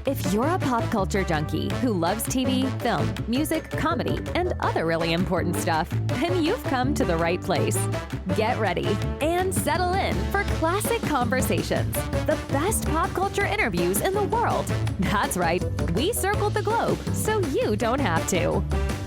If you're a pop culture junkie who loves TV, film, music, comedy, and other really important stuff, then you've come to the right place. Get ready and settle in for Classic Conversations, the best pop culture interviews in the world. That's right, we circled the globe so you don't have to.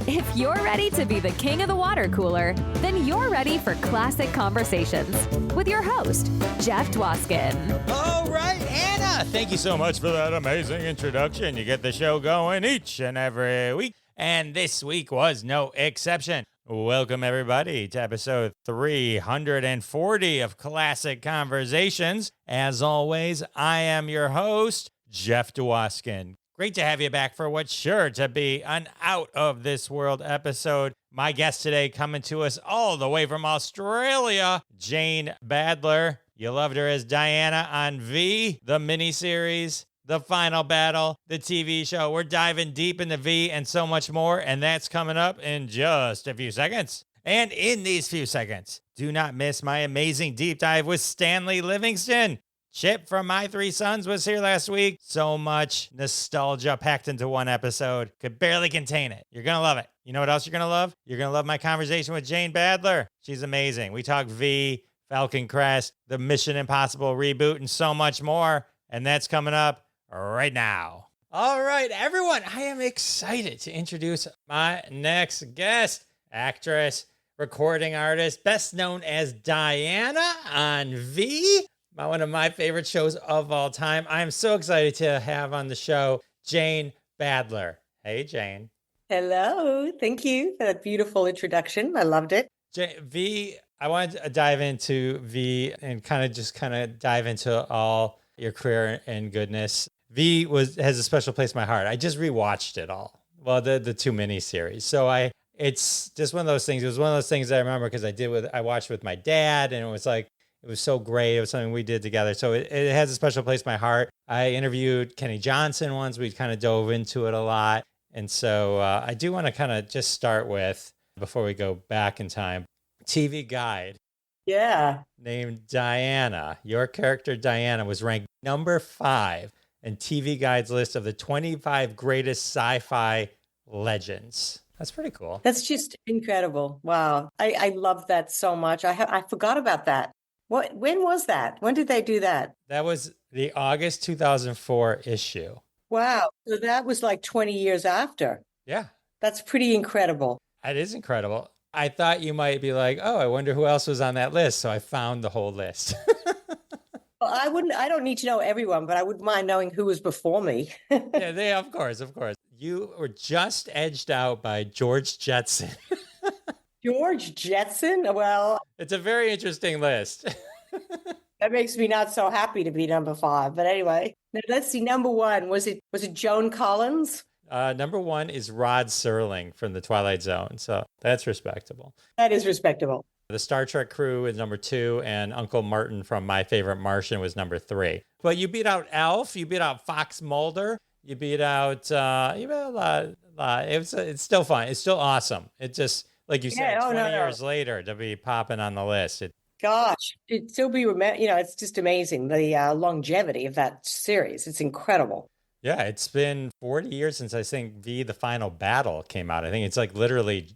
If you're ready to be the king of the water cooler, then you're ready for Classic Conversations with your host, Jeff Dwoskin. All right, Anna, thank you so much for that amazing introduction. You get the show going each and every week, and this week was no exception. Welcome, everybody, to episode 340 of Classic Conversations. As always, I am your host, Jeff Dwoskin. Great to have you back for what's sure to be an out-of-this-world episode. My guest today coming to us all the way from Australia, Jane Badler. You loved her as Diana on V, the miniseries, The Final Battle, the TV show. We're diving deep into V and so much more, and that's coming up in just a few seconds. And in these few seconds, do not miss my amazing deep dive with Stanley Livingston. Chip from My Three Sons was here last week. So much nostalgia packed into one episode. Could barely contain it. You're going to love it. You know what else you're going to love? You're going to love my conversation with Jane Badler. She's amazing. We talk V, Falcon, Crest, the Mission Impossible reboot, and so much more. And that's coming up right now. All right, everyone. I am excited to introduce my next guest, actress, recording artist, best known as Diana on V. One of my favorite shows of all time. I'm so excited to have on the show Jane Badler. Hey, Jane. Hello. Thank you for that beautiful introduction. I loved it. V, I wanted to dive into V and kind of dive into all your career and goodness. V has a special place in my heart. I just rewatched it all. Well, the two miniseries. So it's just one of those things. It was one of those things that I remember because I watched with my dad, and it was like, it was so great. It was something we did together. So it has a special place in my heart. I interviewed Kenny Johnson once. We kind of dove into it a lot. And so I do want to kind of just start with, before we go back in time, TV Guide. Yeah. Named Diana. Your character, Diana, was ranked number 5 in TV Guide's list of the 25 greatest sci-fi legends. That's pretty cool. That's just incredible. Wow. I love that so much. I forgot about that. When was that? When did they do that? That was the August 2004 issue. Wow. So that was like 20 years after. Yeah. That's pretty incredible. It is incredible. I thought you might be like, oh, I wonder who else was on that list. So I found the whole list. Well, I don't need to know everyone, but I wouldn't mind knowing who was before me. Yeah, of course. You were just edged out by George Jetson. George Jetson? Well, it's a very interesting list. That makes me not so happy to be number 5. But anyway, now let's see. Number 1, was it Joan Collins? Number 1 is Rod Serling from The Twilight Zone. So that's respectable. That is respectable. The Star Trek crew is number 2, and Uncle Martin from My Favorite Martian was number 3. But you beat out Elf, you beat out Fox Mulder, you beat out a lot. It's still fun. It's still awesome. It just, like you said, 20 years later to be popping on the list. Gosh, it'd still be, it's just amazing, the longevity of that series. It's incredible. Yeah, it's been 40 years since I think V, The Final Battle came out. I think it's like literally,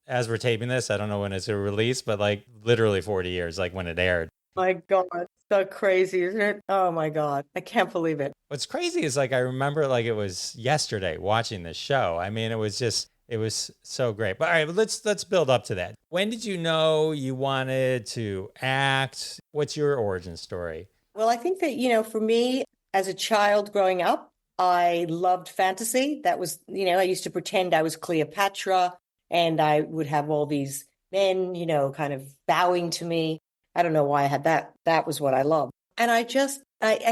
as we're taping this, I don't know when it's released, but like literally 40 years, like when it aired. My God, so crazy, isn't it? Oh my God, I can't believe it. What's crazy is like I remember like it was yesterday watching this show. I mean, it was so great. But all right, let's build up to that. When did you know you wanted to act? What's your origin story? Well, I think that, for me as a child growing up, I loved fantasy. That was, I used to pretend I was Cleopatra and I would have all these men, kind of bowing to me. I don't know why I had that. That was what I loved. And I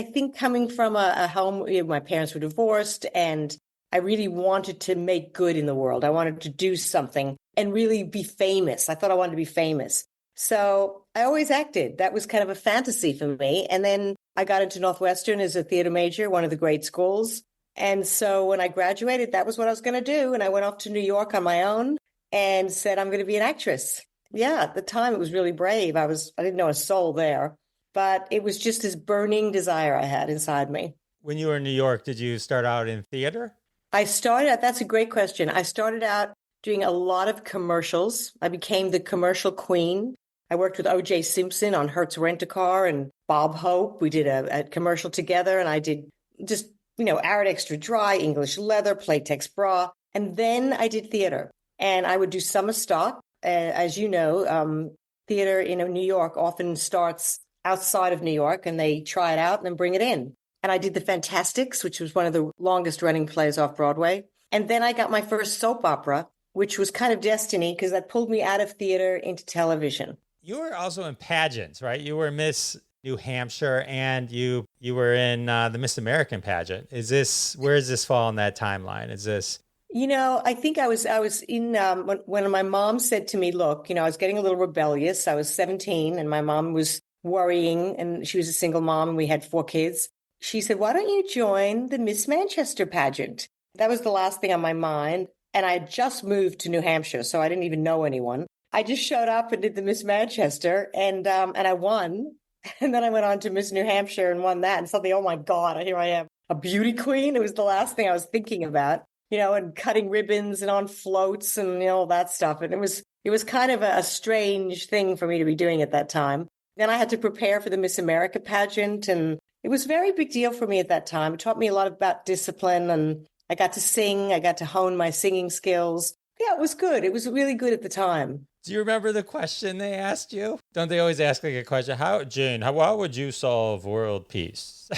think coming from a home, my parents were divorced, and I really wanted to make good in the world. I wanted to do something and really be famous. I thought I wanted to be famous. So I always acted. That was kind of a fantasy for me. And then I got into Northwestern as a theater major, one of the great schools. And so when I graduated, that was what I was going to do. And I went off to New York on my own and said, I'm going to be an actress. Yeah, at the time it was really brave. I didn't know a soul there, but it was just this burning desire I had inside me. When you were in New York, did you start out in theater? That's a great question. I started out doing a lot of commercials. I became the commercial queen. I worked with O.J. Simpson on Hertz Rent-A-Car and Bob Hope. We did a commercial together, and I did just, Arid Extra Dry, English Leather, Playtex Bra. And then I did theater, and I would do summer stock. As you know, theater in New York often starts outside of New York, and they try it out and then bring it in. And I did The Fantastics, which was one of the longest running plays off Broadway. And then I got my first soap opera, which was kind of destiny because that pulled me out of theater into television. You were also in pageants, right? You were Miss New Hampshire, and you were in the Miss American pageant. Where does this fall in that timeline? Is this? I think I was in when my mom said to me, look, I was getting a little rebellious. I was 17 and my mom was worrying, and she was a single mom and we had 4 kids. She said, why don't you join the Miss Manchester pageant? That was the last thing on my mind. And I had just moved to New Hampshire, so I didn't even know anyone. I just showed up and did the Miss Manchester, and I won. And then I went on to Miss New Hampshire and won that. And suddenly, oh my God, here I am, a beauty queen. It was the last thing I was thinking about, and cutting ribbons and on floats and all that stuff. And it was kind of a strange thing for me to be doing at that time. Then I had to prepare for the Miss America pageant, and it was a very big deal for me at that time. It taught me a lot about discipline, and I got to sing. I got to hone my singing skills. Yeah, it was good. It was really good at the time. Do you remember the question they asked you? Don't they always ask a question? Jane, how would you solve world peace?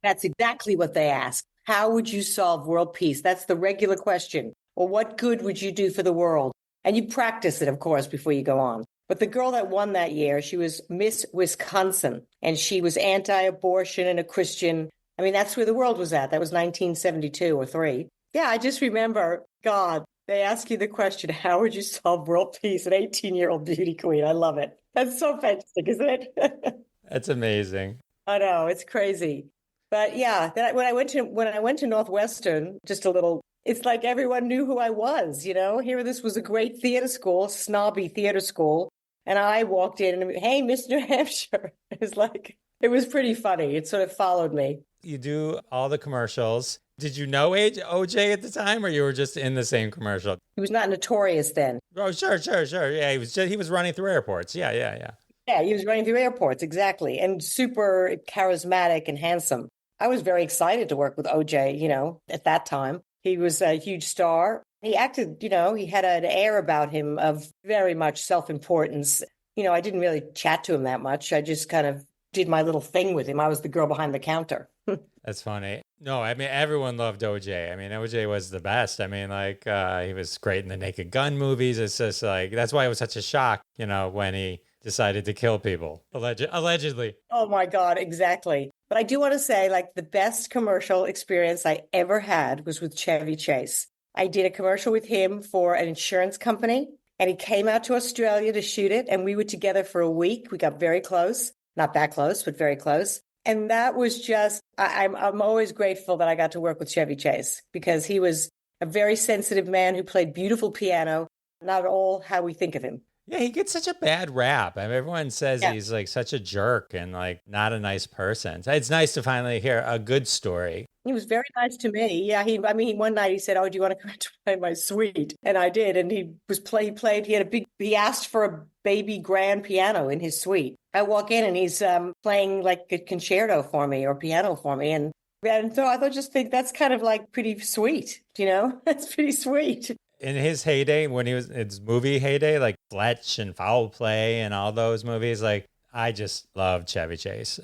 That's exactly what they asked. How would you solve world peace? That's the regular question. Or what good would you do for the world? And you practice it, of course, before you go on. But the girl that won that year, she was Miss Wisconsin, and she was anti-abortion and a Christian. I mean, that's where the world was at. That was 1972 or 3. Yeah, I just remember, God, they ask you the question, how would you solve world peace? An 18-year-old beauty queen. I love it. That's so fantastic, isn't it? That's amazing. I know, it's crazy. But yeah, when I went to Northwestern, it's like everyone knew who I was, Here, this was a great theater school, snobby theater school. And I walked in and, hey, Miss New Hampshire. It was pretty funny. It sort of followed me. You do all the commercials. Did you know OJ at the time, or you were just in the same commercial? He was not notorious then. Oh, sure. Yeah, he was running through airports. Yeah. Yeah, he was running through airports, exactly. And super charismatic and handsome. I was very excited to work with OJ, at that time. He was a huge star. He acted, he had an air about him of very much self-importance. I didn't really chat to him that much. I just kind of did my little thing with him. I was the girl behind the counter. That's funny. No, I mean, everyone loved OJ. I mean, OJ was the best. I mean, he was great in the Naked Gun movies. It's just that's why it was such a shock, when he decided to kill people, allegedly. Oh my God, exactly. But I do want to say, the best commercial experience I ever had was with Chevy Chase. I did a commercial with him for an insurance company, and he came out to Australia to shoot it, and we were together for a week. We got very close. Not that close, but very close. And that was just, I'm always grateful that I got to work with Chevy Chase, because he was a very sensitive man who played beautiful piano, not at all how we think of him. Yeah, he gets such a bad rap. I mean, everyone says he's such a jerk and not a nice person. So it's nice to finally hear a good story. He was very nice to me. Yeah, one night he said, "Oh, do you want to come to play my suite?" And I did. And he asked for a baby grand piano in his suite. I walk in and he's playing a concerto for me or piano for me. And so I think that's kind of pretty sweet, That's pretty sweet. In his heyday, when he was his movie heyday, like Fletch and Foul Play and all those movies, I just loved Chevy Chase.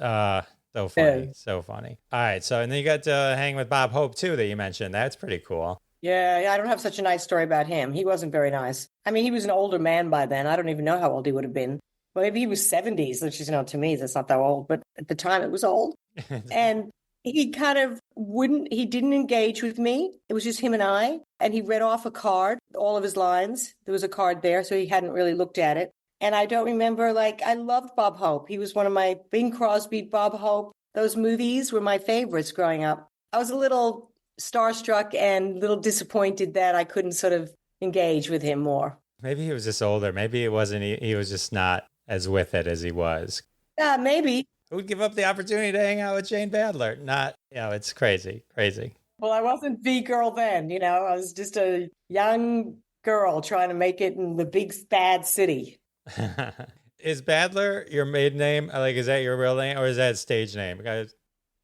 So funny, so funny. All right, so and then you got to hang with Bob Hope too that you mentioned. That's pretty cool. Yeah, I don't have such a nice story about him. He wasn't very nice. I mean, he was an older man by then. I don't even know how old he would have been. Well, maybe he was 70s, which is, to me, that's not that old. But at the time, it was old. And he kind of he didn't engage with me. It was just him and I. And he read off a card, all of his lines. There was a card there, so he hadn't really looked at it. And I don't remember, I loved Bob Hope. He was one of my, Bing Crosby, Bob Hope. Those movies were my favorites growing up. I was a little starstruck and a little disappointed that I couldn't sort of engage with him more. Maybe he was just older. Maybe it wasn't, he was just not as with it as he was. Yeah, maybe. Who would give up the opportunity to hang out with Jane Badler? Not, it's crazy, crazy. Well, I wasn't the girl then, I was just a young girl trying to make it in the big bad city. Is Badler your maiden name? Like, is that your real name or is that stage name? Guys?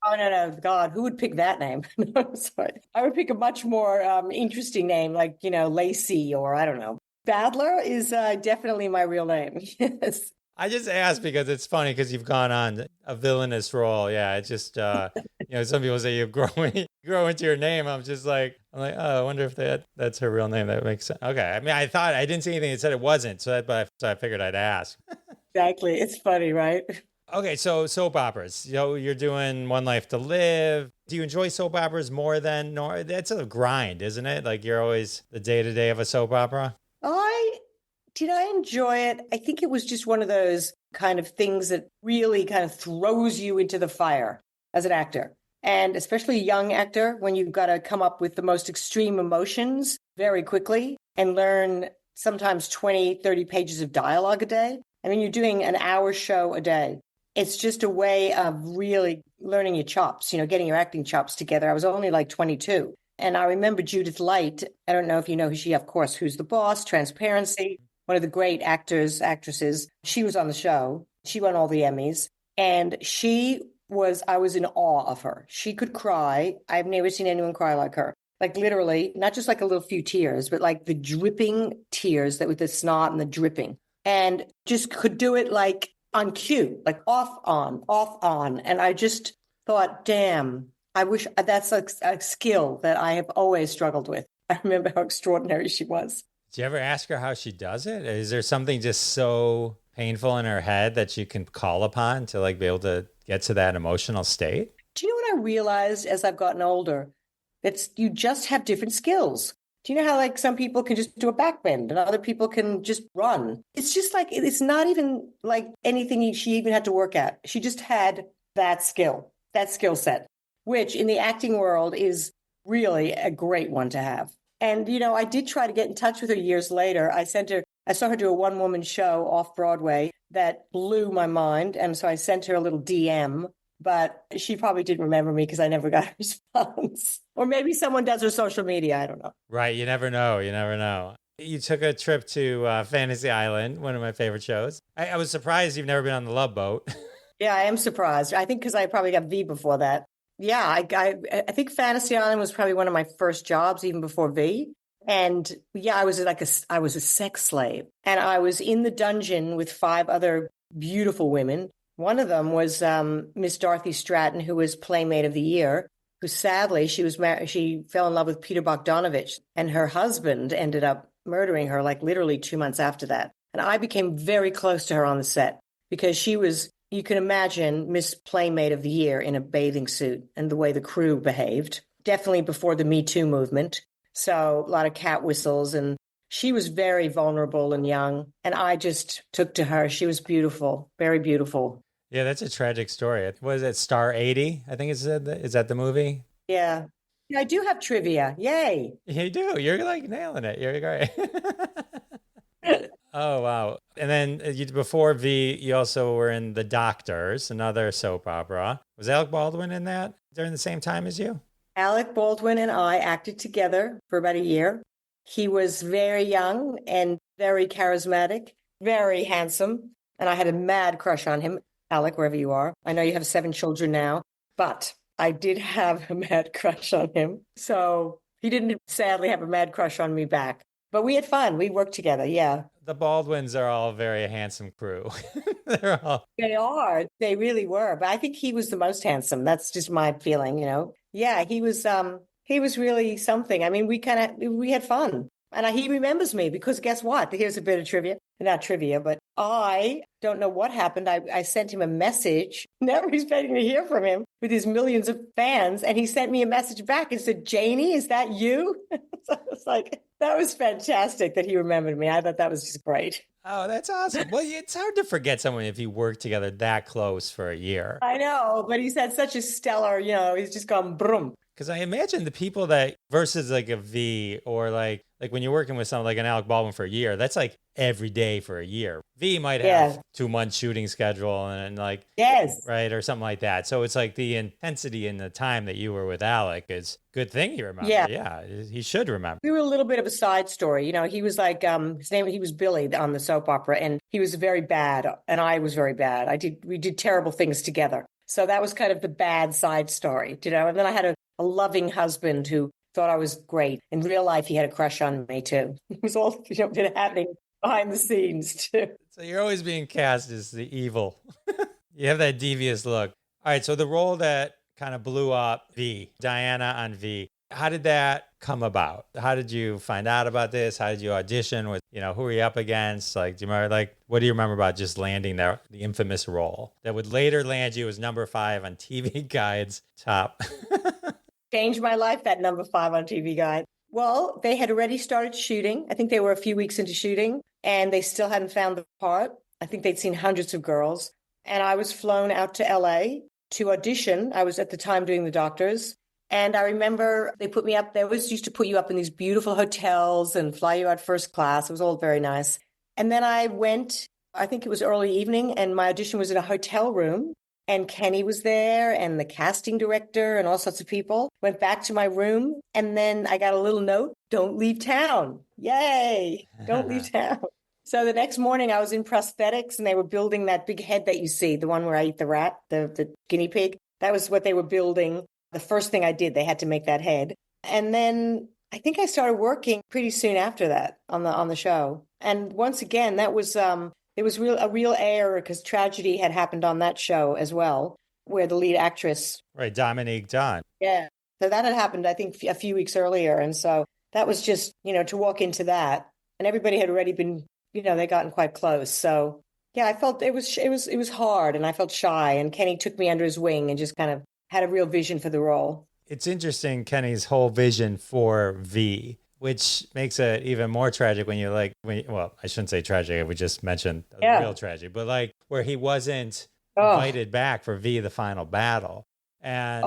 Oh, no, God, who would pick that name? No, sorry. I would pick a much more interesting name like, Lacey or I don't know. Badler is definitely my real name. Yes. I just asked because it's funny because you've gone on a villainous role. Yeah, it's just, some people say you grow into your name. I'm like, oh, I wonder if that's her real name. That makes sense. Okay. I mean, I didn't see anything that said it wasn't. So I figured I'd ask. Exactly. It's funny, right? Okay. So soap operas, you're doing One Life to Live. Do you enjoy soap operas more than, that's a grind, isn't it? Like you're always the day-to-day of a soap opera. Did I enjoy it? I think it was just one of those kind of things that really kind of throws you into the fire as an actor. And especially a young actor, when you've got to come up with the most extreme emotions very quickly and learn sometimes 20, 30 pages of dialogue a day. I mean, you're doing an hour show a day. It's just a way of really learning your chops, getting your acting chops together. I was only like 22. And I remember Judith Light. I don't know if you know who she, of course, Who's the Boss, Transparency, one of the great actresses. She was on the show. She won all the Emmys. And I was in awe of her. She could cry. I've never seen anyone cry like her. Like literally, not just like a little few tears, but like the dripping tears that with the snot and the dripping. And just could do it like on cue, like off, on. And I just thought, damn, I wish that's a skill that I have always struggled with. I remember how extraordinary she was. Do you ever ask her how she does it? Is there something just so painful in her head that you can call upon to like be able to get to that emotional state? Do you know what I realized as I've gotten older? That you just have different skills. Do you know how like some people can just do a backbend and other people can just run? It's just like, it's not even like anything she even had to work at. She just had that skill set, which in the acting world is really a great one to have. And, I did try to get in touch with her years later. I saw her do a one-woman show off Broadway that blew my mind. And so I sent her a little DM, but she probably didn't remember me because I never got a response. Or maybe someone does her social media. I don't know. Right. You never know. You took a trip to Fantasy Island, one of my favorite shows. I was surprised you've never been on the Love Boat. Yeah, I am surprised. I think because I probably got V before that. Yeah, I think Fantasy Island was probably one of my first jobs, even before V. And yeah, I was a sex slave, and I was in the dungeon with 5 other beautiful women. One of them was Miss Dorothy Stratten, who was Playmate of the Year, who sadly she fell in love with Peter Bogdanovich, and her husband ended up murdering her like literally 2 months after that. And I became very close to her on the set because she was, you can imagine, Miss Playmate of the Year in a bathing suit and the way the crew behaved, definitely before the Me Too movement. So a lot of cat whistles, and she was very vulnerable and young. And I just took to her. She was beautiful, very beautiful. Yeah, that's a tragic story. Was it Star 80? I think is that the movie? Yeah. I do have trivia. Yay. You do. You're like nailing it. You're great. Oh, wow. And then before V, you also were in The Doctors, another soap opera. Was Alec Baldwin in that during the same time as you? Alec Baldwin and I acted together for about a year. He was very young and very charismatic, very handsome, and I had a mad crush on him. Alec, wherever you are. I know you have 7 children now, but I did have a mad crush on him. So he didn't sadly have a mad crush on me back. But we had fun. We worked together, yeah. The Baldwins are all a very handsome crew. They are. They really were. But I think he was the most handsome. That's just my feeling, Yeah, he was really something. I mean, we had fun. And he remembers me because guess what? Here's a bit of trivia. Not trivia, but I don't know what happened. I sent him a message, never expecting to hear from him with his millions of fans. And he sent me a message back and said, Janie, is that you? So I was like, that was fantastic that he remembered me. I thought that was just great. Oh, that's awesome. Well, it's hard to forget someone if you work together that close for a year. I know, but he's had such a stellar, he's just gone broom. Because I imagine the people that versus like a V or like like when you're working with someone like an Alec Baldwin for a year, that's like every day for a year. V might Yeah. have 2 months shooting schedule and like, Yes. right, or something like that. So it's like the intensity in the time that you were with Alec is good thing you remember. Yeah. Yeah, he should remember. We were a little bit of a side story. You know, he was like, he was Billy on the soap opera, and he was very bad, and I was very bad. We did terrible things together. So that was kind of the bad side story, you know. And then I had a loving husband who thought I was great. In real life, he had a crush on me too. It was all, you know, been happening behind the scenes too. So you're always being cast as the evil. You have that devious look. All right, so the role that kind of blew up V, Diana on V, how did that come about? How did you find out about this? How did you audition with, you know, who were you up against? Like, do you remember, like, what do you remember about just landing the infamous role that would later land you as number 5 on TV Guide's top? Changed my life, that number 5 on TV Guide. Well, they had already started shooting. I think they were a few weeks into shooting, and they still hadn't found the part. I think they'd seen hundreds of girls. And I was flown out to LA to audition. I was at the time doing The Doctors. And I remember they put me up. They always used to put you up in these beautiful hotels and fly you out first class. It was all very nice. And then I went, I think it was early evening, and my audition was in a hotel room. And Kenny was there, and the casting director, and all sorts of people. Went back to my room, and then I got a little note, don't leave town. Yay, don't leave town. So the next morning I was in prosthetics, and they were building that big head that you see, the one where I eat the rat, the guinea pig. That was what they were building. The first thing I did, they had to make that head. And then I think I started working pretty soon after that on the show. And once again, that was it was a real error because tragedy had happened on that show as well, where the lead actress. Right, Dominique Dunn. Yeah. So that had happened, I think, a few weeks earlier. And so that was just, you know, to walk into that. And everybody had already been, you know, they'd gotten quite close. So yeah, I felt it was hard, and I felt shy. And Kenny took me under his wing and just kind of had a real vision for the role. It's interesting, Kenny's whole vision for V, which makes it even more tragic when you're like, well, I shouldn't say tragic. We just mentioned a real tragedy, but like where he wasn't invited back for V, the final battle. And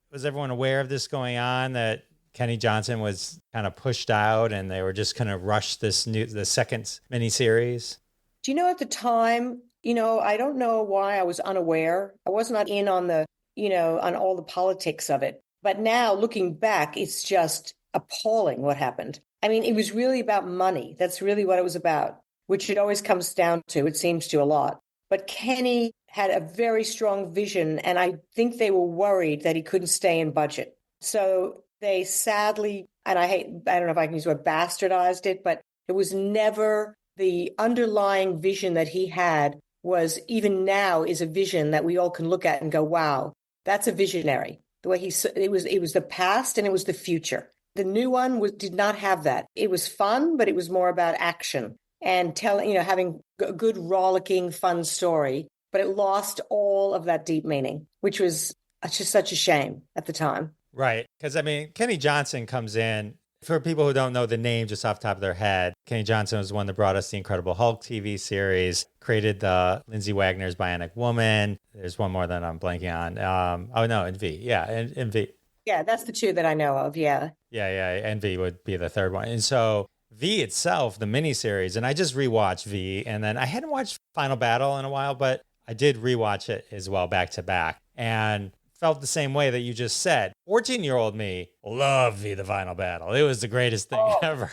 was everyone aware of this going on, that Kenny Johnson was kind of pushed out and they were just kind of rushed the second miniseries? Do you know, at the time, you know, I don't know why I was unaware. I was not in on the, you know, on all the politics of it. But now looking back, it's just appalling what happened. I mean, it was really about money. That's really what it was about, which it always comes down to. It seems to a lot. But Kenny had a very strong vision, and I think they were worried that he couldn't stay in budget. So they sadly, and I don't know if I can use the word bastardized it, but it was never the underlying vision that he had was, even now, is a vision that we all can look at and go, wow, that's a visionary. The way it was the past and it was the future. The new one did not have that. It was fun, but it was more about action and telling, you know, having a good, rollicking, fun story. But it lost all of that deep meaning, which was just such a shame at the time. Right. Because, I mean, Kenny Johnson comes in. For people who don't know the name just off the top of their head, Kenny Johnson was the one that brought us the Incredible Hulk TV series, created the Lindsay Wagner's Bionic Woman. There's one more that I'm blanking on. In V. Yeah, in V. Yeah, that's the two that I know of, yeah. Yeah, and V would be the third one. And so V itself, the miniseries, and I just rewatched V, and then I hadn't watched Final Battle in a while, but I did rewatch it as well, back to back. And felt the same way that you just said. 14-year-old me loved V, the Final Battle. It was the greatest thing ever.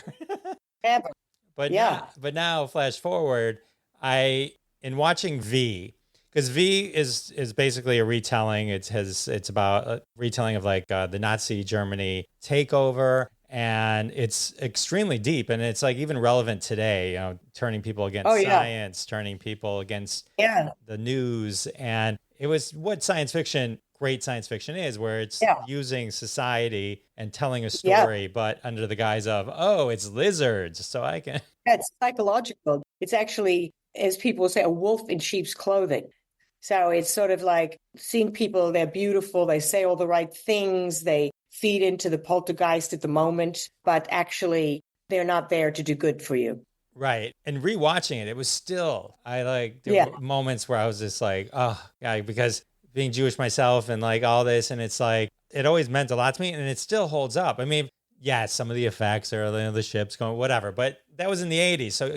Ever. But now, flash forward, in watching V, because V is basically a retelling. It's about a retelling of like the Nazi Germany takeover, and it's extremely deep, and it's like even relevant today. You know, turning people against science, turning people against the news, and it was what great science fiction is, where it's using society and telling a story, but under the guise of, it's lizards, so I can. Yeah, it's psychological. It's actually, as people say, a wolf in sheep's clothing. So it's sort of like seeing people, they're beautiful, they say all the right things, they feed into the poltergeist at the moment, but actually they're not there to do good for you. Right. And rewatching it was still, there were moments where I was just like, because being Jewish myself and like all this, and it's like, it always meant a lot to me, and it still holds up. I mean, Yeah, some of the effects are the ships going, whatever. But that was in the 80s. So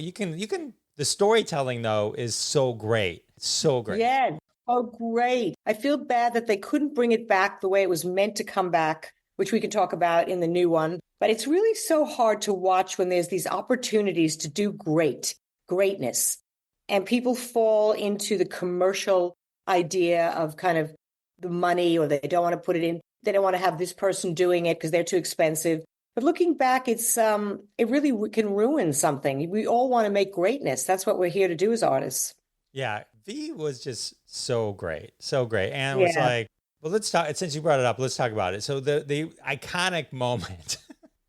the storytelling, though, is so great. It's so great. Yeah. Oh, great. I feel bad that they couldn't bring it back the way it was meant to come back, which we can talk about in the new one. But it's really so hard to watch when there's these opportunities to do greatness. And people fall into the commercial idea of kind of the money, or they don't want to put it in. They don't want to have this person doing it because they're too expensive. But looking back, it really can ruin something. We all want to make greatness. That's what we're here to do as artists. Yeah, V was just so great. And it was like, well, let's talk, since you brought it up, let's talk about it. So the iconic moment.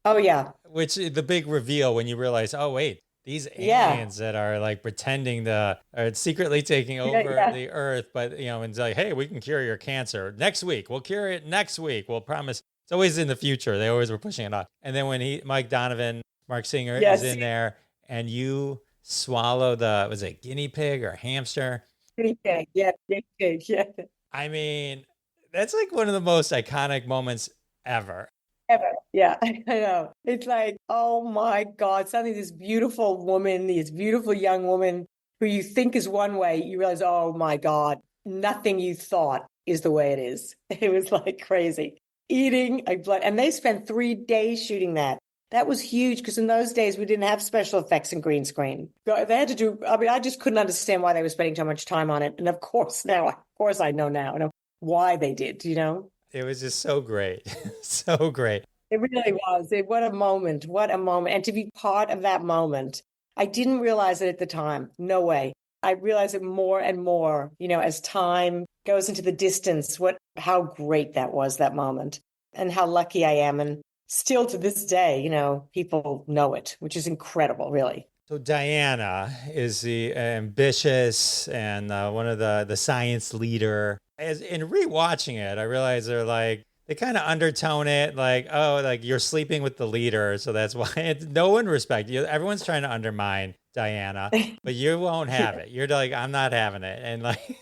Oh, yeah. Which the big reveal when you realize, oh, wait, these aliens that are like pretending are secretly taking over the earth, but, and it's like, hey, we can cure your cancer next week. We'll cure it next week. We'll promise. It's always in the future. They always were pushing it off. And then when Mike Donovan, Mark Singer is in there, and you swallow was it guinea pig or hamster? Guinea pig, yeah. I mean, that's like one of the most iconic moments ever. Yeah, I know. It's like, oh my God, suddenly this beautiful young woman who you think is one way, you realize, oh my God, nothing you thought is the way it is. It was like crazy. Eating a blood, and they spent 3 days shooting that. That was huge because in those days we didn't have special effects and green screen. They had to do, I just couldn't understand why they were spending so much time on it. And of course I know now, I know why they did, It was just so great. So great. It really was. What a moment. And to be part of that moment, I didn't realize it at the time. No way. I realize it more and more, as time goes into the distance, how great that was, that moment, and how lucky I am. And still to this day, people know it, which is incredible, really. So Diana is the ambitious and one of the science leader. In rewatching it, I realized they kind of undertone it, like, oh, like you're sleeping with the leader, so that's why no one respects you. Everyone's trying to undermine Diana, but you won't have it. You're like, I'm not having it, and like,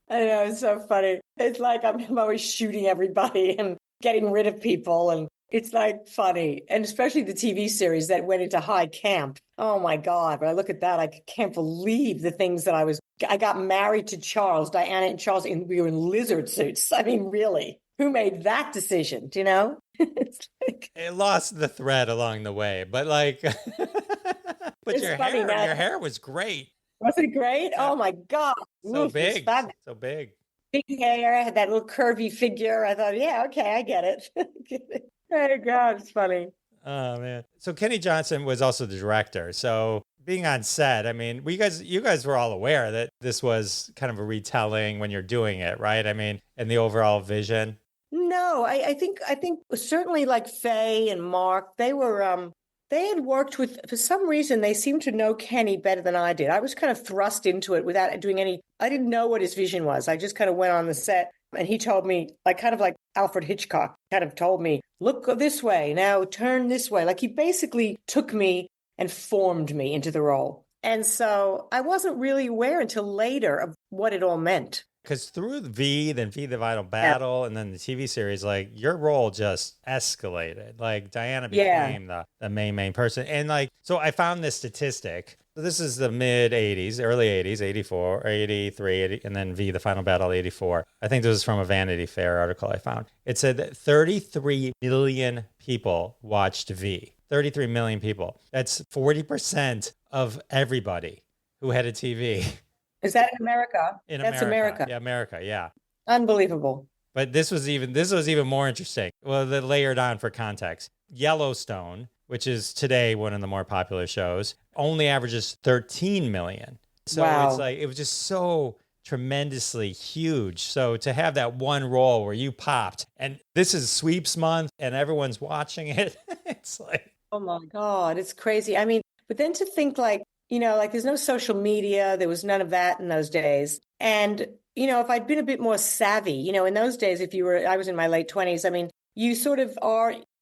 I know, it's so funny. It's like I'm always shooting everybody and getting rid of people, and it's like funny. And especially the TV series that went into high camp. Oh my God! When I look at that, I can't believe the things that I got married to Charles, Diana and Charles, and we were in lizard suits. I mean, really. Who made that decision? Do you know? It's like, it lost the thread along the way, but like, but your hair was great. Was it great? Oh my God. So big. So big. Big hair, had that little curvy figure. I thought, yeah, okay, I get it. Oh God, it's funny. Oh man. So Kenny Johnson was also the director. So being on set, I mean, you guys were all aware that this was kind of a retelling when you're doing it, right? I mean, and the overall vision. No, I think certainly like Faye and Mark, they had worked with, for some reason, they seemed to know Kenny better than I did. I was kind of thrust into it without doing I didn't know what his vision was. I just kind of went on the set and he told me, like kind of like Alfred Hitchcock kind of told me, look this way, now turn this way. Like he basically took me and formed me into the role. And so I wasn't really aware until later of what it all meant. Because through V, then V the Vital Battle, and then the TV series, like your role just escalated. Like Diana became the main person. And like, so I found this statistic. So this is the mid 80s, early 80s, 84, 83, 80, and then V the Final Battle, 84. I think this is from a Vanity Fair article I found. It said that 33 million people watched V. 33 million people. That's 40% of everybody who had a TV. Is that in America? That's America. Yeah, America. Yeah. Unbelievable. But this was even more interesting. Well, they layered on for context. Yellowstone, which is today one of the more popular shows, only averages 13 million. So It's like, it was just so tremendously huge. So to have that one role where you popped, and this is sweeps month and everyone's watching it, it's like, oh my God, it's crazy. I mean, but then to think like there's no social media. There was none of that in those days. And, if I'd been a bit more savvy, in those days, I was in my late 20s. I mean, you sort of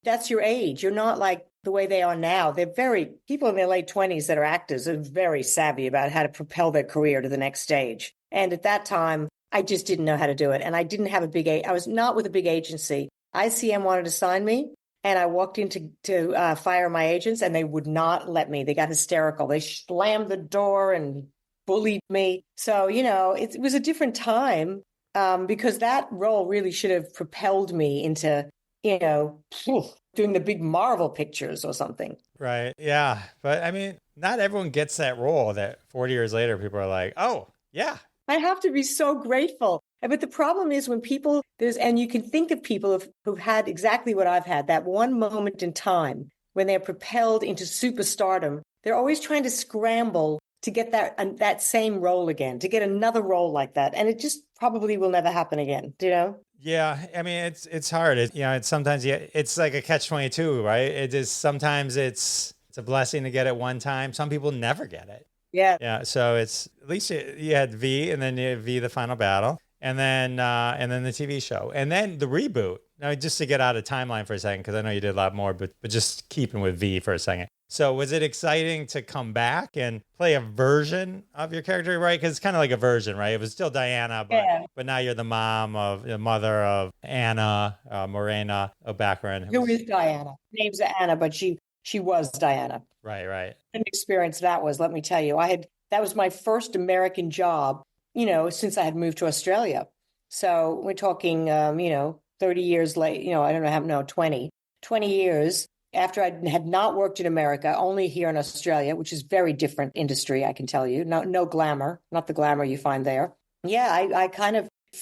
that's your age. You're not like the way they are now. People in their late 20s that are actors are very savvy about how to propel their career to the next stage. And at that time, I just didn't know how to do it. And I didn't have I was not with a big agency. ICM wanted to sign me. and I walked in to fire my agents, and they would not let me. They got hysterical. They slammed the door and bullied me. So, it was a different time because that role really should have propelled me into, doing the big Marvel pictures or something. Right. Yeah. But I mean, not everyone gets that role that 40 years later, people are like, oh, yeah. I have to be so grateful. But the problem is when and you can think of people who've had exactly what I've had, that one moment in time when they're propelled into superstardom, they're always trying to scramble to get that same role again, to get another role like that. And it just probably will never happen again, Yeah, I mean it's hard. It's sometimes it's like a catch-22, right? It is sometimes it's a blessing to get it one time. Some people never get it. Yeah. Yeah. So it's at least you had V, and then you had V, the final battle, and then the TV show, and then the reboot. Now, just to get out of timeline for a second, because I know you did a lot more, but just keeping with V for a second. So was it exciting to come back and play a version of your character, right? Because it's kind of like a version, right? It was still Diana, but now you're the mother of Anna, Morena, Baccarin. Who is Diana? Her name's Anna, but she was Diana. Right. An experience that was, let me tell you. That was my first American job, since I had moved to Australia. So we're talking, 30 years late, I don't know, 20 years. After I had not worked in America, only here in Australia, which is very different industry, I can tell you. No glamour, not the glamour you find there. Yeah,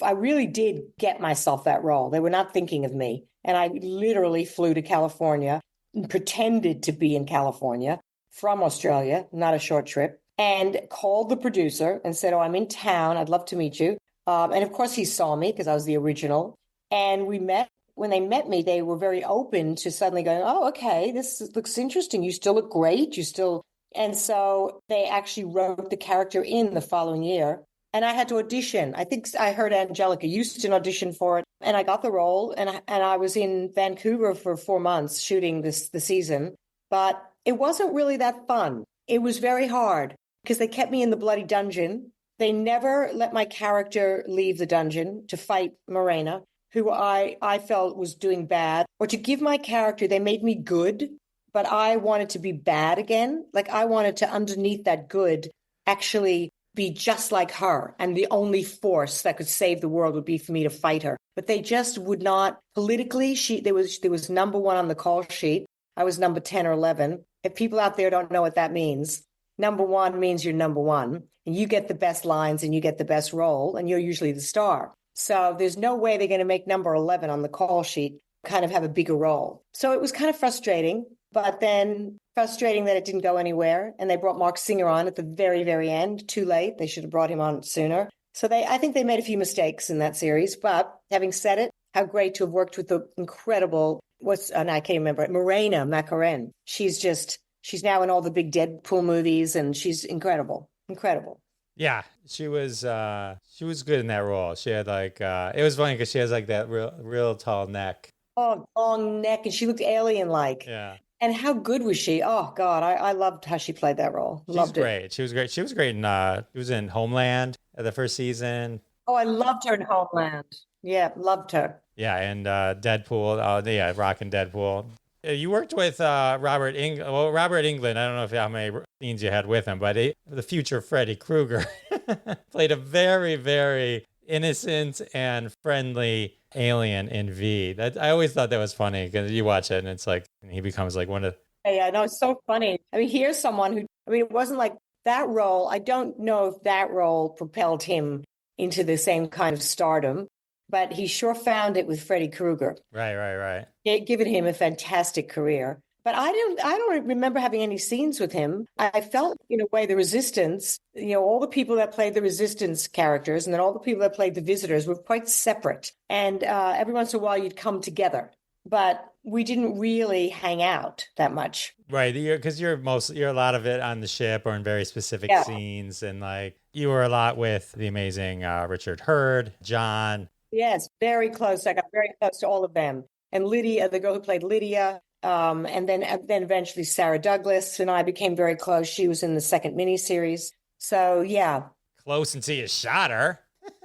I really did get myself that role. They were not thinking of me. And I literally flew to California and pretended to be in California from Australia, not a short trip, and called the producer and said, oh, I'm in town. I'd love to meet you. And of course, he saw me because I was the original. And we met. When they met me, they were very open to suddenly going, oh, okay, this looks interesting. You still look great. And so they actually wrote the character in the following year. And I had to audition. I think I heard Angelica Houston audition for it. And I got the role. And I was in Vancouver for 4 months shooting the season. But it wasn't really that fun. It was very hard because they kept me in the bloody dungeon. They never let my character leave the dungeon to fight Morena, who I felt was doing bad, or to give my character, they made me good, but I wanted to be bad again. Like I wanted to, underneath that good, actually be just like her. And the only force that could save the world would be for me to fight her. But they just would not, politically, there was number 1 on the call sheet. I was number 10 or 11. If people out there don't know what that means, number 1 means you're number 1. And you get the best lines and you get the best role, and you're usually the star. So there's no way they're going to make number 11 on the call sheet kind of have a bigger role. So it was kind of frustrating, but then frustrating that it didn't go anywhere. And they brought Mark Singer on at the very, very end. Too late. They should have brought him on sooner. So I think they made a few mistakes in that series. But having said it, how great to have worked with the incredible, I can't remember it, Morena Baccarin. She's now in all the big Deadpool movies, and she's incredible. Yeah, she was good in that role. She had it was funny because she has like that real tall neck. Oh, long neck, and she looked alien-like. Yeah. And how good was she? Oh God, I loved how she played that role. Loved it. She was great. She was great in she was in Homeland the first season. Oh, I loved her in Homeland. Yeah, loved her. Yeah, and Deadpool. Oh, yeah, rocking Deadpool. You worked with Robert Englund. I don't know how many scenes you had with him, but the future Freddy Krueger played a very, very innocent and friendly alien in V. I always thought that was funny because you watch it and it's like he becomes like one of. Yeah, no, it's so funny. I mean, here's someone who. I mean, it wasn't like that role. I don't know if that role propelled him into the same kind of stardom, but he sure found it with Freddy Krueger. Right. Giving him a fantastic career. But I don't remember having any scenes with him. I felt, in a way, the Resistance, all the people that played the Resistance characters and then all the people that played the Visitors were quite separate. And every once in a while you'd come together. But we didn't really hang out that much. Right, because you're a lot of it on the ship or in very specific scenes. And you were a lot with the amazing Richard Hurd, John. Yes, very close. I got very close to all of them. And Lydia, the girl who played Lydia, and then eventually Sarah Douglas and I became very close. She was in the second miniseries. So, yeah. Close until you shot her.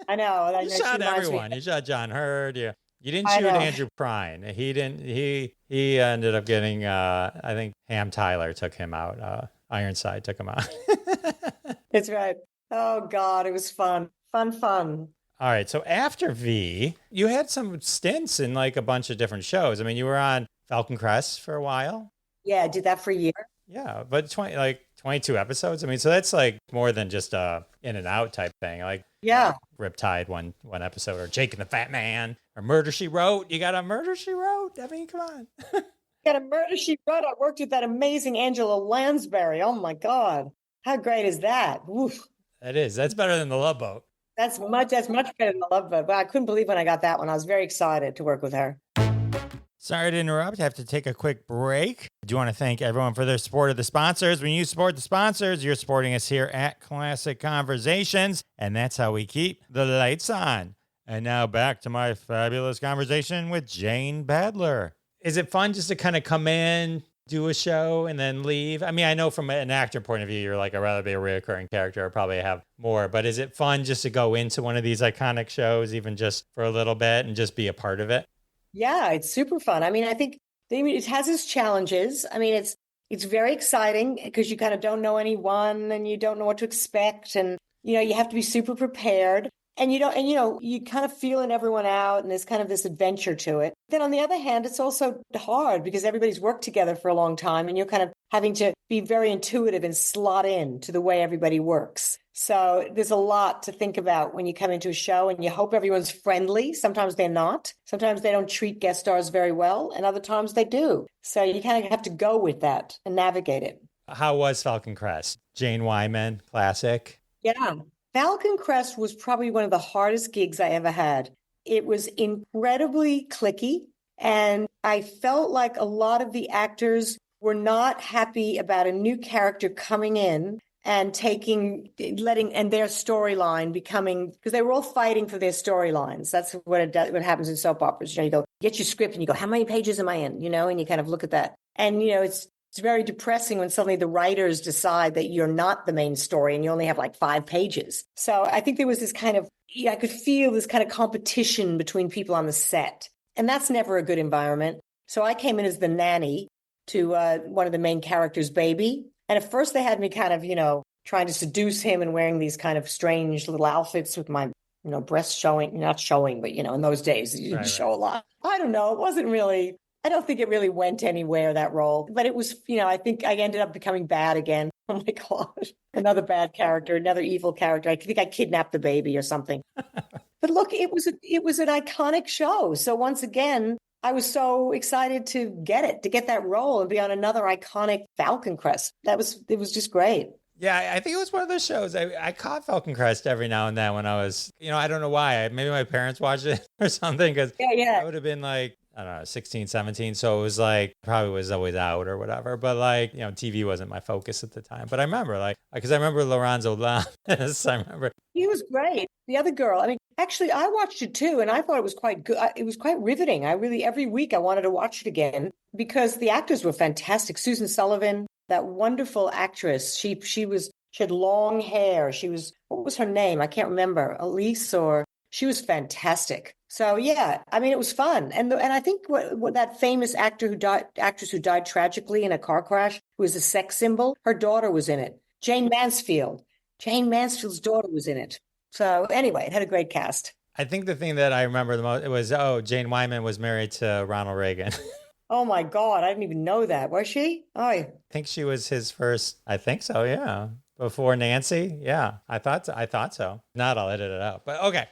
I know. You shot everyone. You shot John Hurd. You You didn't I shoot know. Andrew Prine. He didn't. He ended up getting. I think Ham Tyler took him out. Ironside took him out. That's right. Oh God, it was fun. Fun. All right. So after V, you had some stints in like a bunch of different shows. I mean, you were on Falcon Crest for a while. Yeah, I did that for a year. Yeah, but 22 episodes. I mean, so that's like more than just a in and out type thing. Like Yeah. Riptide one episode, or Jake and the Fat Man, or Murder She Wrote. You got a Murder She Wrote. I mean, come on. Got a Murder She Wrote. I worked with that amazing Angela Lansbury. Oh my God. How great is that? Oof. That is. That's better than the Love Boat. That's much better than I love it. But I couldn't believe when I got that one. I was very excited to work with her. Sorry to interrupt. I have to take a quick break. I do want to thank everyone for their support of the sponsors. When you support the sponsors, you're supporting us here at Classic Conversations, and that's how we keep the lights on. And now back to my fabulous conversation with Jane Badler. Is it fun just to kind of come in, do a show, and then leave? I mean, I know from an actor point of view, you're like, I'd rather be a recurring character or probably have more. But is it fun just to go into one of these iconic shows, even just for a little bit, and just be a part of it? Yeah, it's super fun. I mean, I think it has its challenges. I mean, it's very exciting because you kind of don't know anyone and you don't know what to expect. And, you have to be super prepared. And you kind of feeling everyone out, and there's kind of this adventure to it. Then on the other hand, it's also hard because everybody's worked together for a long time, and you're kind of having to be very intuitive and slot in to the way everybody works. So there's a lot to think about when you come into a show, and you hope everyone's friendly. Sometimes they're not. Sometimes they don't treat guest stars very well, and other times they do. So you kind of have to go with that and navigate it. How was Falcon Crest? Jane Wyman, classic. Yeah. Falcon Crest was probably one of the hardest gigs I ever had. It was incredibly cliquey, and I felt like a lot of the actors were not happy about a new character coming in and and their storyline becoming, because they were all fighting for their storylines. That's what happens in soap operas. You go, get your script and you go, how many pages am I in? And you kind of look at that. And, it's very depressing when suddenly the writers decide that you're not the main story and you only have like 5 pages. So I think there was this kind of, I could feel this kind of competition between people on the set. And that's never a good environment. So I came in as the nanny to one of the main characters' baby. And at first they had me kind of, trying to seduce him and wearing these kind of strange little outfits with my, breasts showing, not showing, but, in those days, you didn't show a lot. I don't know. It wasn't really... I don't think it really went anywhere, that role. But it was, I think I ended up becoming bad again. Oh my God. Another bad character, another evil character. I think I kidnapped the baby or something. But look, it was an iconic show. So once again, I was so excited to get that role and be on another iconic Falcon Crest. It was just great. Yeah, I think it was one of those shows. I caught Falcon Crest every now and then when I was, I don't know why. Maybe my parents watched it or something, because I would have been like, I don't know, 16, 17. So it was like, probably was always out or whatever. But like, TV wasn't my focus at the time. But I remember because I remember Lorenzo Lamas. I remember. He was great. The other girl, I mean, actually, I watched it too. And I thought it was quite good. It was quite riveting. Every week I wanted to watch it again because the actors were fantastic. Susan Sullivan, that wonderful actress. She had long hair. What was her name? I can't remember. Elise, or she was fantastic. So yeah, I mean, it was fun. And I think what that famous actress who died tragically in a car crash, who was a sex symbol, her daughter was in it. Jane Mansfield. Jane Mansfield's daughter was in it. So anyway, it had a great cast. I think the thing that I remember the most, it was, Jane Wyman was married to Ronald Reagan. Oh my God, I didn't even know that. Was she? Oh, I think she was his first, I think so, yeah. Before Nancy? Yeah, I thought so. Not, I'll edit it out, but okay.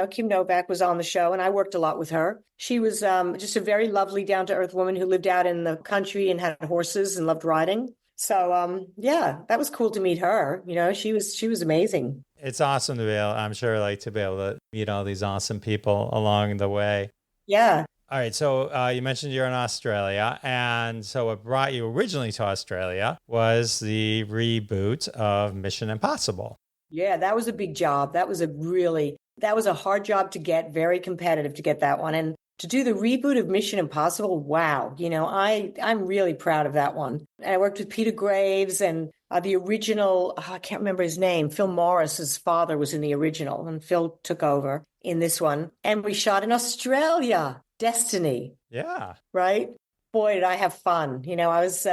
Kim Novak was on the show, and I worked a lot with her. She was just a very lovely, down-to-earth woman who lived out in the country and had horses and loved riding. So, yeah, that was cool to meet her. She was amazing. It's awesome to be able, I'm sure, to be able to meet all these awesome people along the way. Yeah. All right. So you mentioned you're in Australia. And so what brought you originally to Australia was the reboot of Mission Impossible. Yeah, that was a big job. That was a hard job to get, very competitive to get that one. And to do the reboot of Mission Impossible, wow. I'm really proud of that one. And I worked with Peter Graves and the original, I can't remember his name. Phil Morris's father was in the original, and Phil took over in this one. And we shot in Australia, Destiny. Yeah. Right? Boy, did I have fun. I was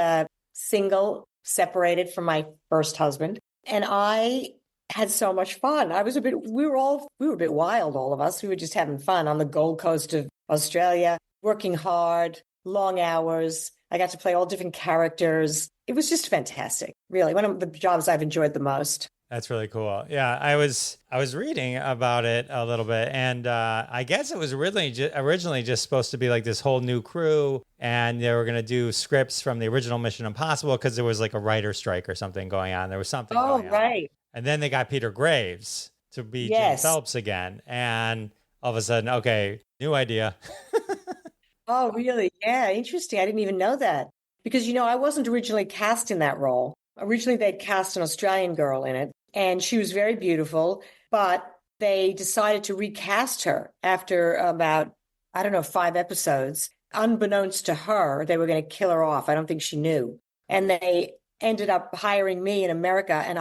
single, separated from my first husband, and I had so much fun. We were a bit wild, all of us. We were just having fun on the Gold Coast of Australia, working hard, long hours. I got to play all different characters. It was just fantastic. Really, one of the jobs I've enjoyed the most. That's really cool. Yeah, I was reading about it a little bit, and I guess it was originally just supposed to be like this whole new crew, and they were going to do scripts from the original Mission Impossible because there was like a writer strike or something going on. There was something going on. Right. And then they got Peter Graves to be Jim Phelps again, and all of a sudden, okay, new idea. Oh, really? Yeah, interesting. I didn't even know that because, I wasn't originally cast in that role. Originally, they'd cast an Australian girl in it, and she was very beautiful, but they decided to recast her after about, 5 episodes. Unbeknownst to her, they were going to kill her off. I don't think she knew. And they ended up hiring me in America, and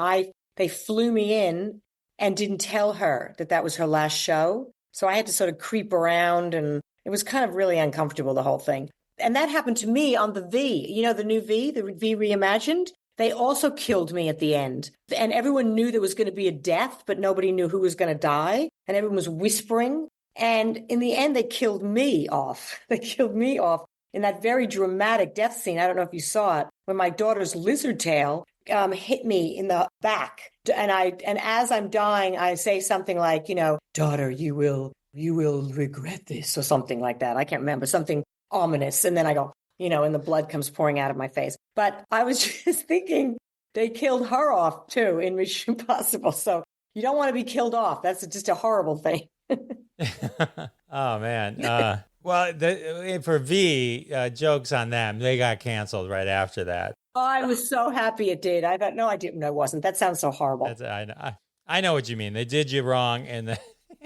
they flew me in and didn't tell her that was her last show. So I had to sort of creep around, and it was kind of really uncomfortable, the whole thing. And that happened to me on the V, the new V, the V Reimagined. They also killed me at the end. And everyone knew there was going to be a death, but nobody knew who was going to die. And everyone was whispering. And in the end, they killed me off. They killed me off in that very dramatic death scene. I don't know if you saw it, when my daughter's lizard tail hit me in the back. And as I'm dying, I say something like, daughter, you will regret this, or something like that. I can't remember, something ominous. And then I go, and the blood comes pouring out of my face. But I was just thinking they killed her off too in Mission Impossible. So you don't want to be killed off. That's just a horrible thing. Oh, man. Well, for V, jokes on them. They got canceled right after that. Oh, I was so happy it did. I thought, no, I didn't. I wasn't. That sounds so horrible. I know what you mean. They did you wrong, and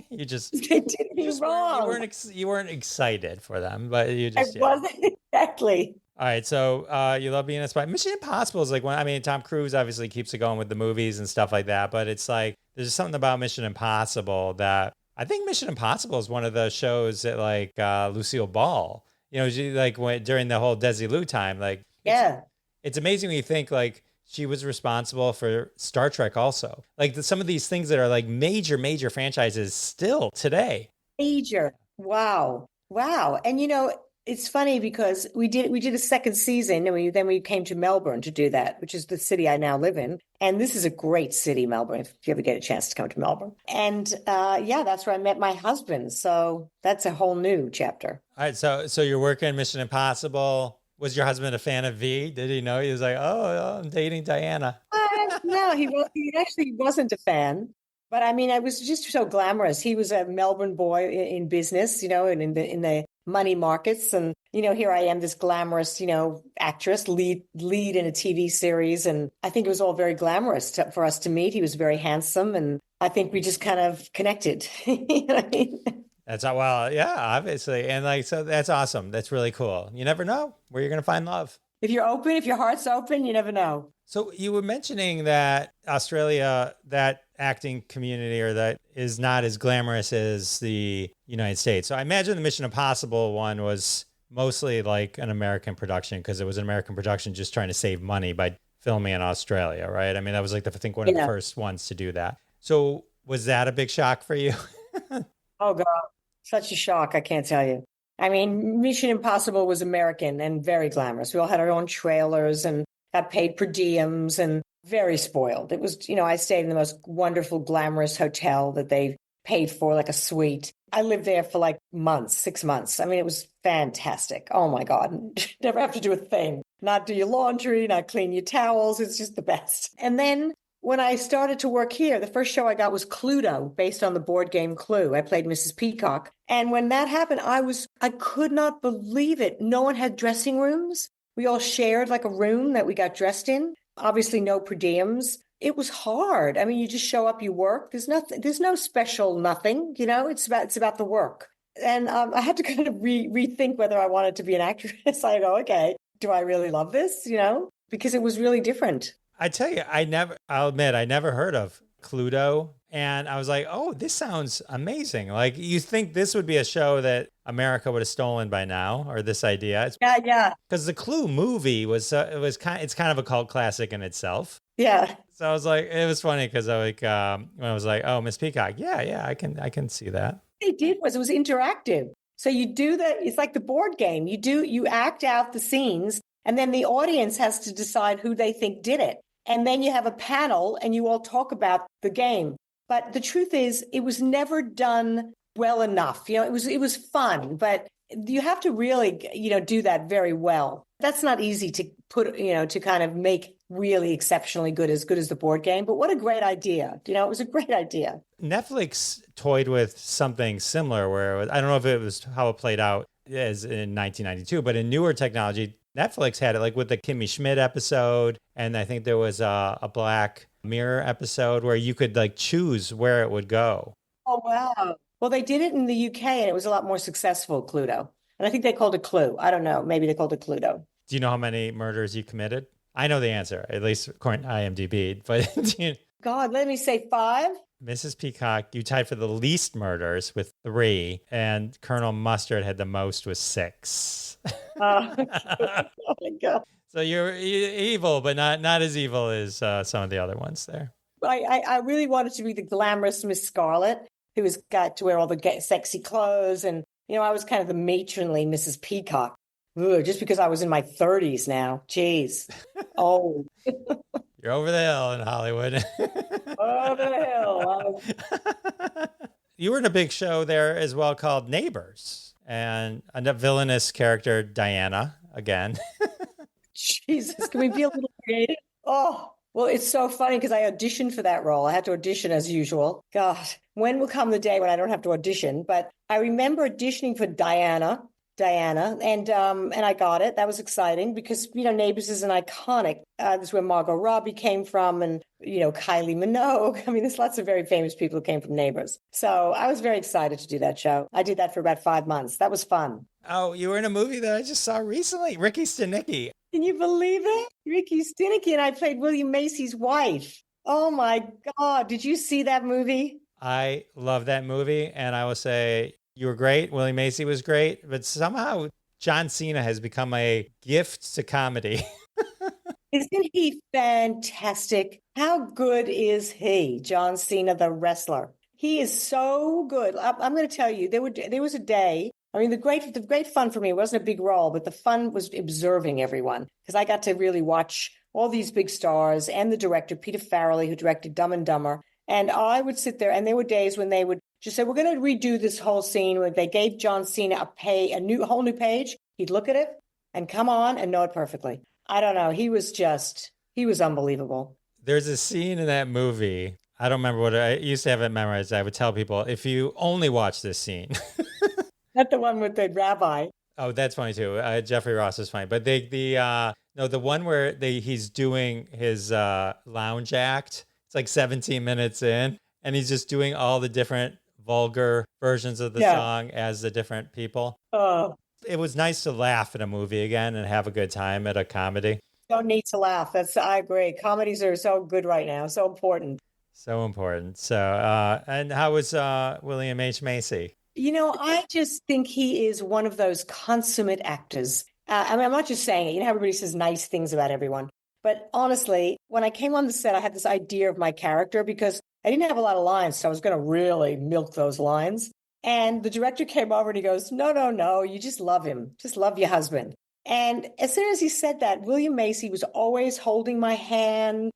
you just they did me wrong. You weren't excited for them, but you just I wasn't exactly. All right, so you love being a spy. Mission Impossible is like Tom Cruise obviously keeps it going with the movies and stuff like that, but it's like there's something about Mission Impossible that I think Mission Impossible is one of the shows that like Lucille Ball, she like during the whole Desilu time, like it's amazing when you think like she was responsible for Star Trek also. Like some of these things that are like major franchises still today. Major. Wow. And it's funny because we did a second season, and then we came to Melbourne to do that, which is the city I now live in. And this is a great city, Melbourne, if you ever get a chance to come to Melbourne. And that's where I met my husband. So that's a whole new chapter. All right. So you're working Mission Impossible. Was your husband a fan of V? Did he know? He was like, oh, I'm dating Diana. No, he actually wasn't a fan. But I mean, it was just so glamorous. He was a Melbourne boy in business, and in the money markets. And, here I am, this glamorous, actress, lead in a TV series. And I think it was all very glamorous for us to meet. He was very handsome. And I think we just kind of connected. You know what I mean? Obviously. And so that's awesome. That's really cool. You never know where you're going to find love. If you're open, if your heart's open, you never know. So you were mentioning that Australia, that acting community, or that is not as glamorous as the United States. So I imagine the Mission Impossible one was mostly like an American production because it was an American production just trying to save money by filming in Australia, right? I mean, that was like, I think one of the first ones to do that. So was that a big shock for you? Oh, God, such a shock. I can't tell you. I mean, Mission Impossible was American and very glamorous. We all had our own trailers and got paid per diems and very spoiled. It was, I stayed in the most wonderful, glamorous hotel that they paid for, like a suite. I lived there for like months, 6 months. I mean, it was fantastic. Oh my God. Never have to do a thing. Not do your laundry, not clean your towels. It's just the best. And then when I started to work here, the first show I got was Cluedo, based on the board game Clue. I played Mrs. Peacock. And when that happened, I could not believe it. No one had dressing rooms. We all shared like a room that we got dressed in. Obviously, no per diems. It was hard. I mean, you just show up, you work. There's no special nothing, it's about the work. And I had to kind of rethink whether I wanted to be an actress. I go, okay, do I really love this? Because it was really different. I tell you, I'll admit, I never heard of Cluedo. And I was like, oh, this sounds amazing. Like, you think this would be a show that America would have stolen by now, or this idea? Yeah, yeah. Because the Clue movie it's kind of a cult classic in itself. Yeah. So I was like, it was funny because when I was like, oh, Miss Peacock, yeah, I can see that. What they did was it was interactive. So you do it's like the board game. You act out the scenes, and then the audience has to decide who they think did it. And then you have a panel and you all talk about the game. But the truth is, it was never done well enough. It was fun, but you have to really, do that very well. That's not easy to put, to kind of make really exceptionally good as the board game. But what a great idea. It was a great idea. Netflix toyed with something similar where I don't know if it was how it played out as in 1992, but in newer technology, Netflix had it like with the Kimmy Schmidt episode. And I think there was a Black Mirror episode where you could like choose where it would go. Oh, wow. Well, they did it in the UK and it was a lot more successful, Cluedo. And I think they called it Clue. I don't know. Maybe they called it Cluedo. Do you know how many murders you committed? I know the answer, at least according to IMDb. But God, let me say 5. Mrs. Peacock, you tied for the least murders with 3, and Colonel Mustard had the most with 6. Oh my God. So you're evil, but not as evil as some of the other ones there. I really wanted to be the glamorous Miss Scarlet, who got to wear all the sexy clothes. And, I was kind of the matronly Mrs. Peacock. Ugh, just because I was in my 30s now. Jeez. Oh. You're over the hill in Hollywood. Over the hill. You were in a big show there as well called Neighbours. And a villainous character, Diana, again. Jesus, can we be a little creative? Oh, well, it's so funny because I auditioned for that role. I had to audition as usual. God, when will come the day when I don't have to audition? But I remember auditioning for Diana, and I got it. That was exciting because, Neighbours is an iconic. This is where Margot Robbie came from, and, Kylie Minogue. I mean, there's lots of very famous people who came from Neighbours. So I was very excited to do that show. I did that for about 5 months. That was fun. Oh, you were in a movie that I just saw recently, Ricky Stanicky. Can you believe it? Ricky Stanicky, and I played William Macy's wife. Oh my God. Did you see that movie? I love that movie. And I will say you were great. William Macy was great. But somehow John Cena has become a gift to comedy. Isn't he fantastic? How good is he, John Cena, the wrestler? He is so good. I'm going to tell you, there was a day. I mean, the great fun for me wasn't a big role, but the fun was observing everyone because I got to really watch all these big stars and the director, Peter Farrelly, who directed Dumb and Dumber. And I would sit there, and there were days when they would just say, we're going to redo this whole scene where they gave John Cena a whole new page. He'd look at it and come on and know it perfectly. I don't know. He was unbelievable. There's a scene in that movie. I don't remember I used to have it memorized. I would tell people, if you only watch this scene. Not the one with the rabbi. Oh, that's funny too. Jeffrey Ross is funny, but the one where he's doing his lounge act. It's like 17 minutes in, and he's just doing all the different vulgar versions of the song as the different people. Oh, it was nice to laugh at a movie again and have a good time at a comedy. Don't need to laugh. I agree. Comedies are so good right now. So important. So important. So, and how was William H. Macy? I just think he is one of those consummate actors. I mean, I'm not just saying it. Everybody says nice things about everyone. But honestly, when I came on the set, I had this idea of my character because I didn't have a lot of lines. So I was going to really milk those lines. And the director came over and he goes, no, you just love him. Just love your husband. And as soon as he said that, William Macy was always holding my hand,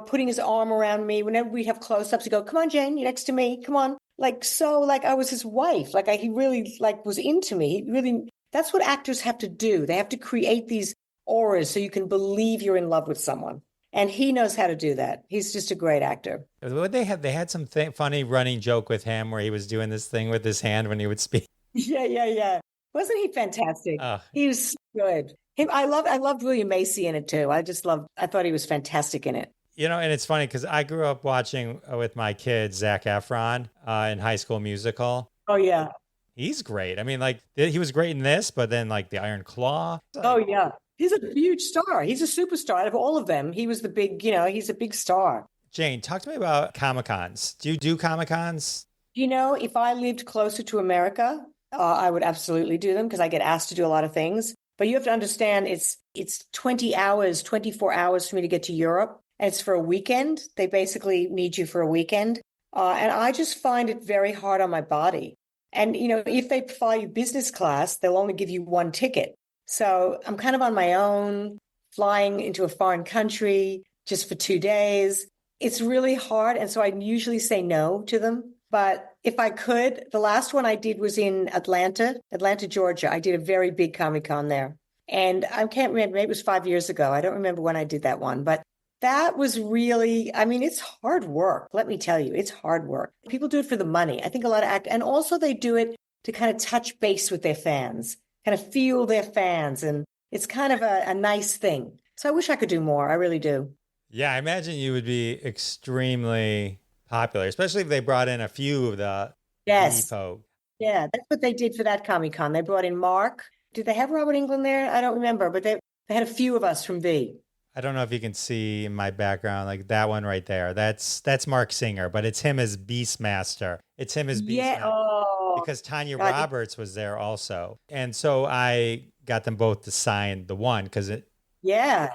putting his arm around me. Whenever we'd have close-ups, he'd go, come on, Jane, you're next to me. Come on. I was his wife. He really was into me. That's what actors have to do. They have to create these auras so you can believe you're in love with someone. And he knows how to do that. He's just a great actor. They had some funny running joke with him where he was doing this thing with his hand when he would speak. Yeah. Wasn't he fantastic? He was good. I loved William Macy in it too. I thought he was fantastic in it. And it's funny because I grew up watching with my kids Zac Efron in High School Musical. Oh, yeah. He's great. I mean, like, he was great in this, but then, like, the Iron Claw. Oh, yeah. He's a huge star. He's a superstar. Out of all of them, he was the big, he's a big star. Jane, talk to me about Comic-Cons. Do you do Comic-Cons? If I lived closer to America, I would absolutely do them because I get asked to do a lot of things. But you have to understand it's 20 hours, 24 hours for me to get to Europe. And it's for a weekend. They basically need you for a weekend. And I just find it very hard on my body. And, if they fly you business class, they'll only give you one ticket. So I'm kind of on my own, flying into a foreign country just for 2 days. It's really hard. And so I usually say no to them. But if I could, the last one I did was in Atlanta, Georgia. I did a very big Comic-Con there. And I can't remember, maybe it was 5 years ago. I don't remember when I did that one. But that was really, it's hard work. Let me tell you, it's hard work. People do it for the money. I think a lot of actors, and also they do it to kind of touch base with their fans, kind of feel their fans. And it's kind of a nice thing. So I wish I could do more. I really do. Yeah, I imagine you would be extremely popular, especially if they brought in a few of the folk. Yeah, that's what they did for that Comic-Con. They brought in Mark. Did they have Robert Englund there? I don't remember, but they had a few of us from V. I don't know if you can see in my background, like that one right there. That's Mark Singer, but it's him as Beastmaster. It's him as Beastmaster. Yeah, because Tanya Roberts was there also. And so I got them both to sign the one because it. Yeah,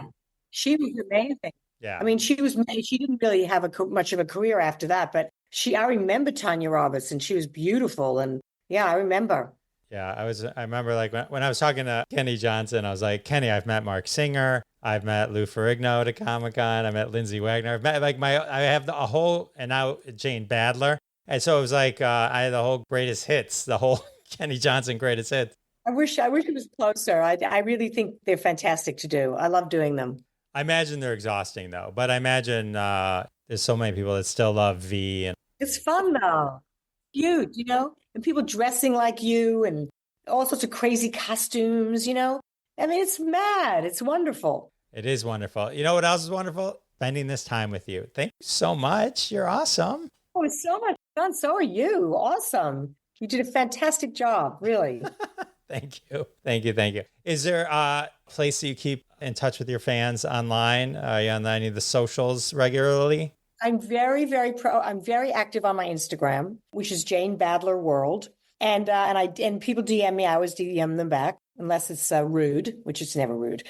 she was amazing. Yeah. I mean, she didn't really have much of a career after that, but I remember Tanya Roberts and she was beautiful. And yeah, I remember. Yeah, I remember like when I was talking to Kenny Johnson, I was like, Kenny, I've met Mark Singer. I've met Lou Ferrigno at a Comic-Con. I met Lindsay Wagner. I've met I have a whole, and now Jane Badler. And so it was like, I had the whole greatest hits, the whole Kenny Johnson greatest hits. I wish it was closer. I really think they're fantastic to do. I love doing them. I imagine they're exhausting though, but I imagine there's so many people that still love V. And it's fun though. Cute, and people dressing like you and all sorts of crazy costumes, I mean, it's mad. It's wonderful. It is wonderful. You know what else is wonderful? Spending this time with you. Thank you so much. You're awesome. Oh, it's so much fun. So are you. Awesome. You did a fantastic job, really. Thank you. Is there a place that you keep in touch with your fans online? Are you on any of the socials regularly? I'm very, very I'm very active on my Instagram, which is Jane Badler World. And people DM me. I always DM them back, unless it's rude, which is never rude.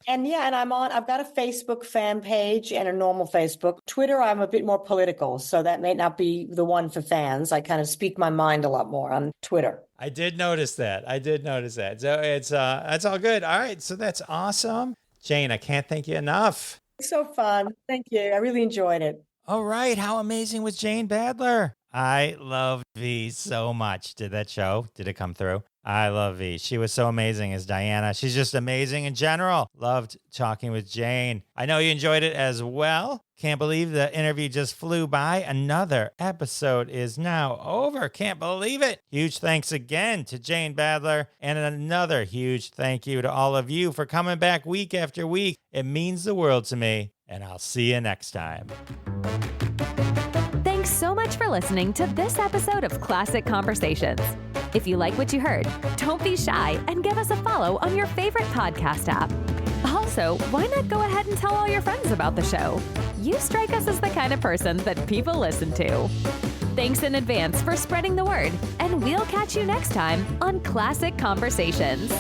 And I've got a Facebook fan page and a normal Facebook. Twitter, I'm a bit more political, so that may not be the one for fans. I kind of speak my mind a lot more on Twitter. I did notice that. So it's all good. All right. So that's awesome. Jane, I can't thank you enough. It's so fun. Thank you. I really enjoyed it. All right. How amazing was Jane Badler? I love V so much. Did that show? Did it come through? I love V. She was so amazing as Diana. She's just amazing in general. Loved talking with Jane. I know you enjoyed it as well. Can't believe the interview just flew by. Another episode is now over. Can't believe it. Huge thanks again to Jane Badler. And another huge thank you to all of you for coming back week after week. It means the world to me. And I'll see you next time. Thanks so much for listening to this episode of Classic Conversations. If you like what you heard, don't be shy and give us a follow on your favorite podcast app. Also, why not go ahead and tell all your friends about the show? You strike us as the kind of person that people listen to. Thanks in advance for spreading the word, and we'll catch you next time on Classic Conversations.